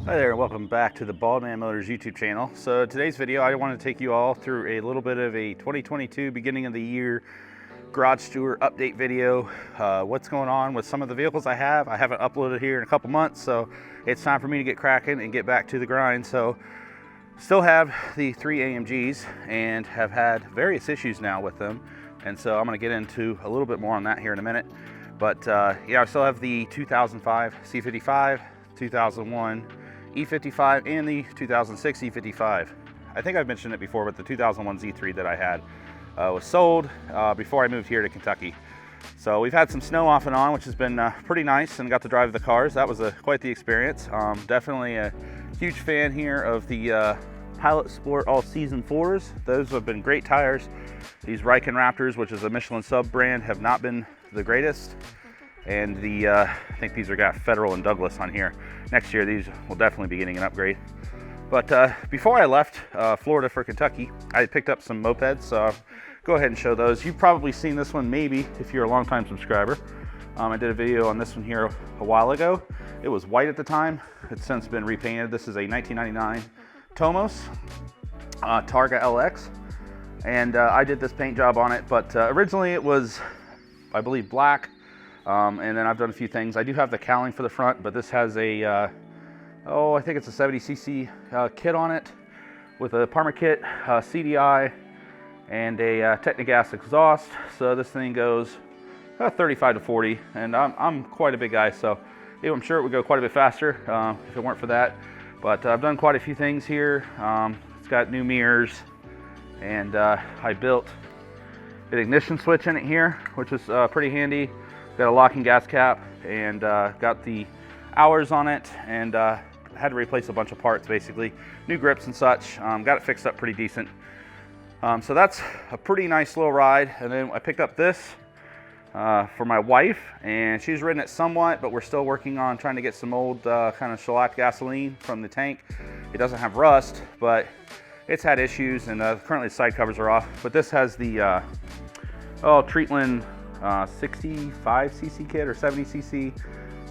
Hi there, and welcome back to the Baldman Motors YouTube channel. So today's video, I want to take you all through a little bit of a 2022 beginning of the year garage tour update video. What's going on with some of the vehicles I haven't uploaded here in a couple months, so it's time for me to get cracking and get back to the grind. So still have the 3 AMGs and have had various issues now with them, and so I'm going to get into a little bit more on that here in a minute. But yeah, I still have the 2005 C55, 2001 E55, and the 2006 E55. I think I've mentioned it before, but the 2001 Z3 that I had was sold before I moved here to Kentucky. So we've had some snow off and on, which has been pretty nice, and got to drive the cars. That was quite the experience. Definitely a huge fan here of the Pilot Sport All Season 4s. Those have been great tires. These Riken Raptors, which is a Michelin sub brand, have not been the greatest. And the I think these are got Federal and Douglas on here. Next year these will definitely be getting an upgrade. But before I left Florida for Kentucky, I picked up some mopeds, so go ahead and show those. You've probably seen this one, maybe, if you're a longtime subscriber. I did a video on this one here a while ago. It was white at the time. It's since been repainted. This is a 1999 Tomos Targa LX, and I did this paint job on it, but originally it was, I believe, black. And then I've done a few things. I do have the cowling for the front, but this has a, I think it's a 70cc kit on it with a Parma kit, CDI, and a Techno exhaust. So this thing goes 35 to 40, and I'm quite a big guy, so I'm sure it would go quite a bit faster if it weren't for that. But I've done quite a few things here. It's got new mirrors, and I built an ignition switch in it here, which is pretty handy. Got a locking gas cap, and got the hours on it, and had to replace a bunch of parts, basically new grips and such. Got it fixed up pretty decent. So that's a pretty nice little ride. And then I picked up this for my wife, and she's ridden it somewhat, but we're still working on trying to get some old kind of shellac gasoline from the tank. It doesn't have rust, but it's had issues, and currently the side covers are off. But this has the Treatland 65cc kit or 70cc.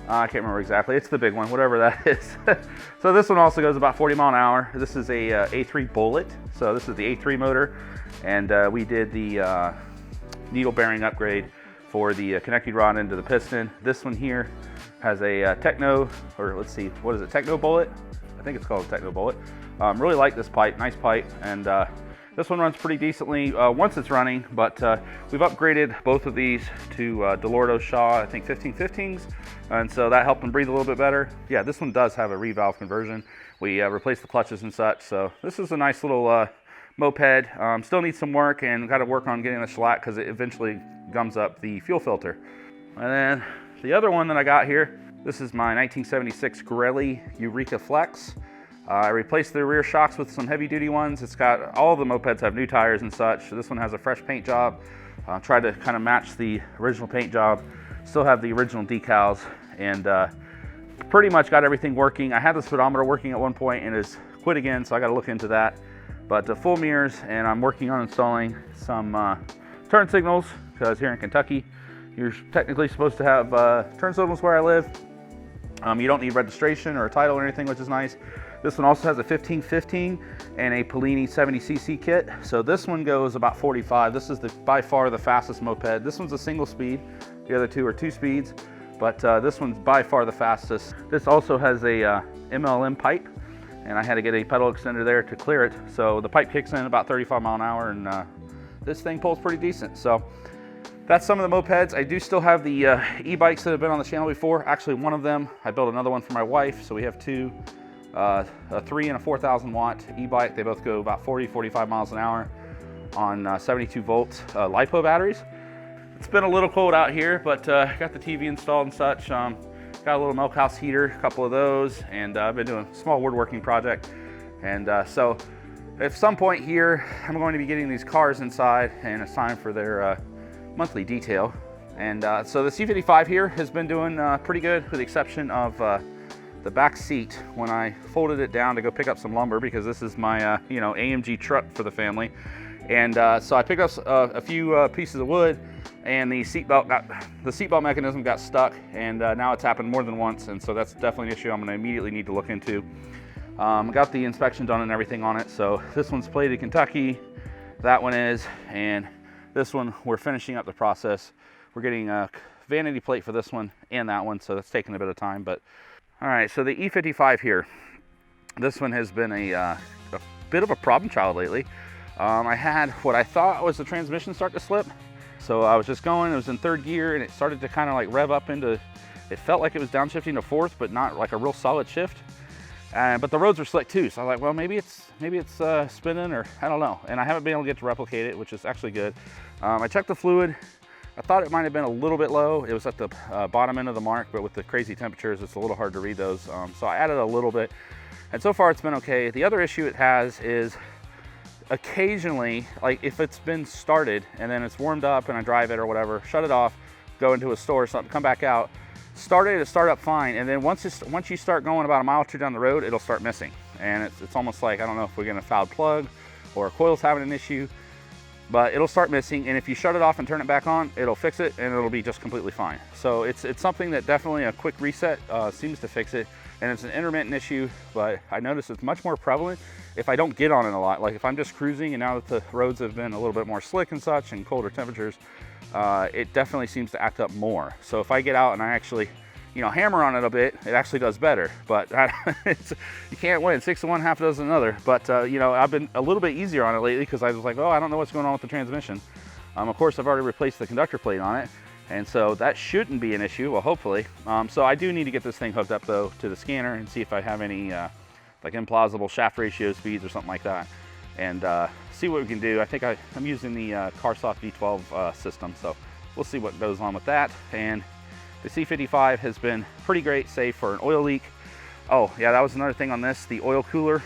I can't remember exactly. It's the big one, whatever that is. So this one also goes about 40 mile an hour. This is a A3 Bullet. So this is the A3 motor, and we did the needle bearing upgrade for the connecting rod into the piston. This one here has a TECHNO, or let's see, what is it? TECHNO Bullet? I think it's called a TECHNO Bullet. Really like this pipe, nice pipe, and this one runs pretty decently once it's running, but we've upgraded both of these to DeLorto Shaw, I think 1515s, and so that helped them breathe a little bit better. Yeah, this one does have a revalve conversion. We replaced the clutches and such, so this is a nice little moped. Still needs some work, and got to work on getting the shellac because it eventually gums up the fuel filter. And then the other one that I got here, this is my 1976 Garelli Eureka Flex. I replaced the rear shocks with some heavy duty ones. It's got, all the mopeds have new tires and such. This one has a fresh paint job. Tried to kind of match the original paint job. Still have the original decals, and pretty much got everything working. I had the speedometer working at one point and it's quit again, so I got to look into that. But full mirrors, and I'm working on installing some turn signals, because here in Kentucky, you're technically supposed to have turn signals where I live. You don't need registration or a title or anything, which is nice. This one also has a 1515 and a Polini 70cc kit. So this one goes about 45. This is by far the fastest moped. This one's a single speed. The other two are 2 speeds, but this one's by far the fastest. This also has a MLM pipe, and I had to get a pedal extender there to clear it. So the pipe kicks in about 35 mile an hour, and this thing pulls pretty decent. So that's some of the mopeds. I do still have the e-bikes that have been on the channel before. Actually, one of them, I built another one for my wife, so we have two. A 3 and a 4,000 watt e-bike. They both go about 40-45 miles an hour on 72 volt LiPo batteries. It's been a little cold out here, but got the TV installed and such. Got a little milk house heater, a couple of those, and I've been doing a small woodworking project. And so at some point here, I'm going to be getting these cars inside, and it's time for their monthly detail. And so the C55 here has been doing pretty good, with the exception of the back seat. When I folded it down to go pick up some lumber, because this is my AMG truck for the family, And so I picked up a few pieces of wood, and the seatbelt mechanism got stuck, and now it's happened more than once, and so that's definitely an issue I'm going to immediately need to look into. Got the inspection done and everything on it. So this one's plated Kentucky, that one is, and this one we're finishing up the process. We're getting a vanity plate for this one and that one, so that's taking a bit of time. But all right, so the E55 here, this one has been a bit of a problem child lately. I had what I thought was the transmission start to slip. So I was just going, it was in third gear, and it started to kind of like rev up into, it felt like it was downshifting to fourth, but not like a real solid shift. But the roads are slick too, so I was like, well, maybe it's spinning, or I don't know. And I haven't been able to get to replicate it, which is actually good. I checked the fluid. I thought it might have been a little bit low. It was at the bottom end of the mark, but with the crazy temperatures, it's a little hard to read those. So I added a little bit, and so far it's been okay. The other issue it has is occasionally, like if it's been started and then it's warmed up and I drive it or whatever, shut it off, go into a store or something, come back out, start it, it'll start up fine, and then once you start going about a mile or two down the road, it'll start missing. And it's almost like, I don't know if we're getting a fouled plug or a coil's having an issue, but it'll start missing, and if you shut it off and turn it back on, it'll fix it and it'll be just completely fine. So it's something that definitely a quick reset seems to fix it, and it's an intermittent issue, but I notice it's much more prevalent if I don't get on it a lot. Like if I'm just cruising, and now that the roads have been a little bit more slick and such and colder temperatures, it definitely seems to act up more. So if I get out and I actually, hammer on it a bit, it actually does better. But you can't win, 6 to 1, half a dozen another. But I've been a little bit easier on it lately because I was like, oh, I don't know what's going on with the transmission. Of course, I've already replaced the conductor plate on it, and so that shouldn't be an issue, well, hopefully. So I do need to get this thing hooked up though to the scanner and see if I have any like implausible shaft ratio speeds or something like that, and see what we can do. I think I'm using the CarSoft V12 system, so we'll see what goes on with that. And the C55 has been pretty great, save for an oil leak. Oh yeah, that was another thing on this, the oil cooler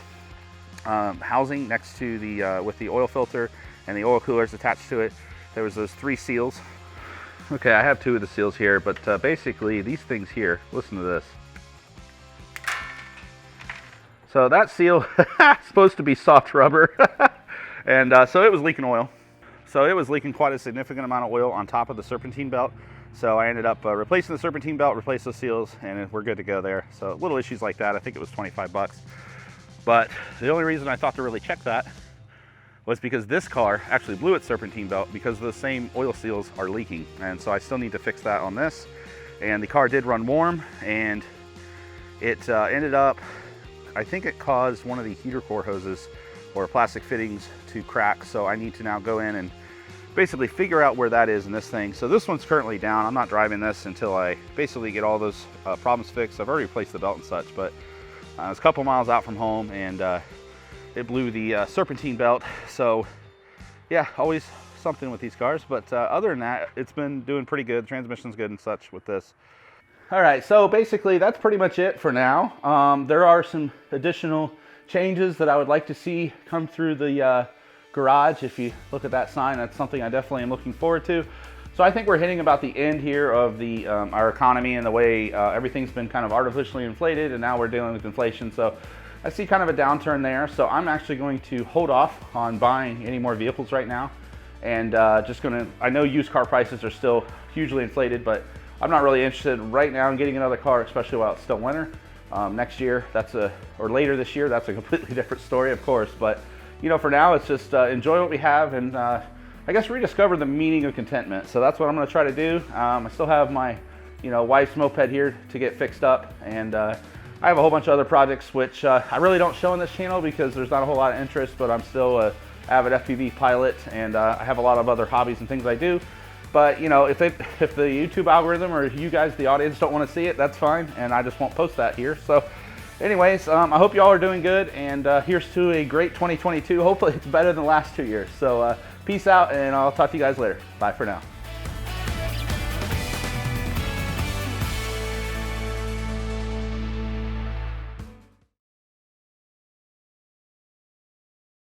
housing next to the with the oil filter and the oil coolers attached to it. There was those 3 seals. Okay, I have 2 of the seals here, but basically these things here, listen to this. So that seal is supposed to be soft rubber, and so it was leaking oil. So it was leaking quite a significant amount of oil on top of the serpentine belt. So I ended up replacing the serpentine belt, replaced those seals, and we're good to go there. So little issues like that, I think it was 25 bucks. But the only reason I thought to really check that was because this car actually blew its serpentine belt because the same oil seals are leaking. And so I still need to fix that on this. And the car did run warm, and it ended up, I think it caused one of the heater core hoses or plastic fittings to crack. So I need to now go in and basically figure out where that is in this thing. So this one's currently down. I'm not driving this until I basically get all those problems fixed. I've already replaced the belt and such, but I was a couple miles out from home, and it blew the serpentine belt. So yeah, always something with these cars. But other than that, it's been doing pretty good. The transmission's good and such with this. All right, so basically that's pretty much it for now. There are some additional changes that I would like to see come through the garage. If you look at that sign, that's something I definitely am looking forward to. So I think we're hitting about the end here of the our economy and the way everything's been kind of artificially inflated, and now we're dealing with inflation. So I see kind of a downturn there. So I'm actually going to hold off on buying any more vehicles right now, and I know used car prices are still hugely inflated, but I'm not really interested right now in getting another car, especially while it's still winter. Next year, or later this year, that's a completely different story, of course. But for now, it's just enjoy what we have, and I guess rediscover the meaning of contentment. So that's what I'm going to try to do. I still have my wife's moped here to get fixed up, and I have a whole bunch of other projects which I really don't show on this channel because there's not a whole lot of interest, but I'm still an avid FPV pilot, and I have a lot of other hobbies and things I do. But if the YouTube algorithm or you guys, the audience, don't want to see it, that's fine, and I just won't post that here. So anyways, I hope you all are doing good, and here's to a great 2022. Hopefully it's better than the last 2 years. So peace out, and I'll talk to you guys later. Bye for now.